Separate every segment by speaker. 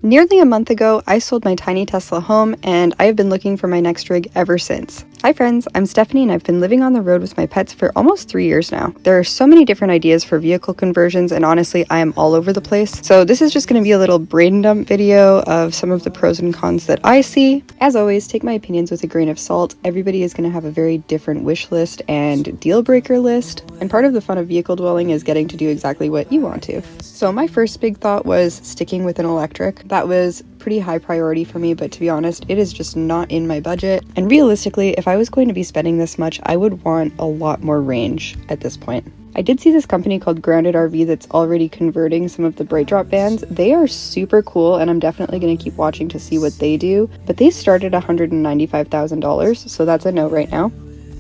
Speaker 1: Nearly a month ago, I sold my tiny Tesla home, and I have been looking for my next rig ever since. Hi friends, I'm Stephanie and I've been living on the road with my pets for almost 3 years now. There are so many different ideas for vehicle conversions, and honestly, I am all over the place. So this is just going to be a little brain dump video of some of the pros and cons that I see. As always, take my opinions with a grain of salt. Everybody is going to have a very different wish list and deal breaker list, and part of the fun of vehicle dwelling is getting to do exactly what you want to. So my first big thought was sticking with an electric. That was pretty high priority for me, but to be honest, it is just not in my budget. And realistically, if I was going to be spending this much, I would want a lot more range at this point. I did see this company called Grounded RV that's already converting some of the BrightDrop vans. They are super cool, and I'm definitely going to keep watching to see what they do, but they start at $195,000, so that's a no right now.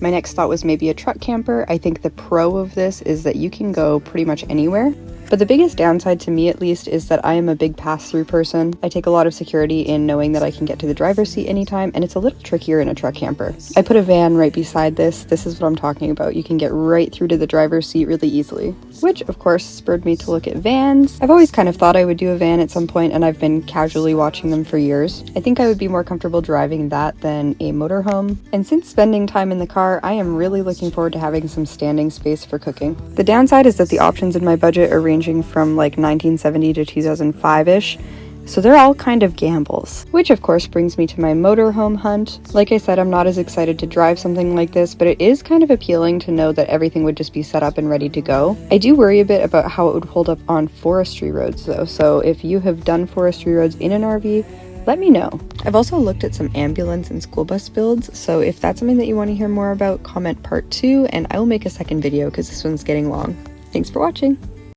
Speaker 1: My next thought was maybe a truck camper. I think the pro of this is that you can go pretty much anywhere. But the biggest downside to me, at least, is that I am a big pass-through person. I take a lot of security in knowing that I can get to the driver's seat anytime, and it's a little trickier in a truck camper. I put a van right beside this. This is what I'm talking about. You can get right through to the driver's seat really easily, which of course spurred me to look at vans. I've always kind of thought I would do a van at some point, and I've been casually watching them for years. I think I would be more comfortable driving that than a motorhome. And since spending time in the car, I am really looking forward to having some standing space for cooking. The downside is that the options in my budget are ranging from like 1970 to 2005-ish, so they're all kind of gambles. Which of course brings me to my motorhome hunt. Like I said, I'm not as excited to drive something like this, but it is kind of appealing to know that everything would just be set up and ready to go. I do worry a bit about how it would hold up on forestry roads though, so if you have done forestry roads in an RV, let me know. I've also looked at some ambulance and school bus builds, so if that's something that you want to hear more about, comment part 2 and I will make a second video because this one's getting long. Thanks for watching!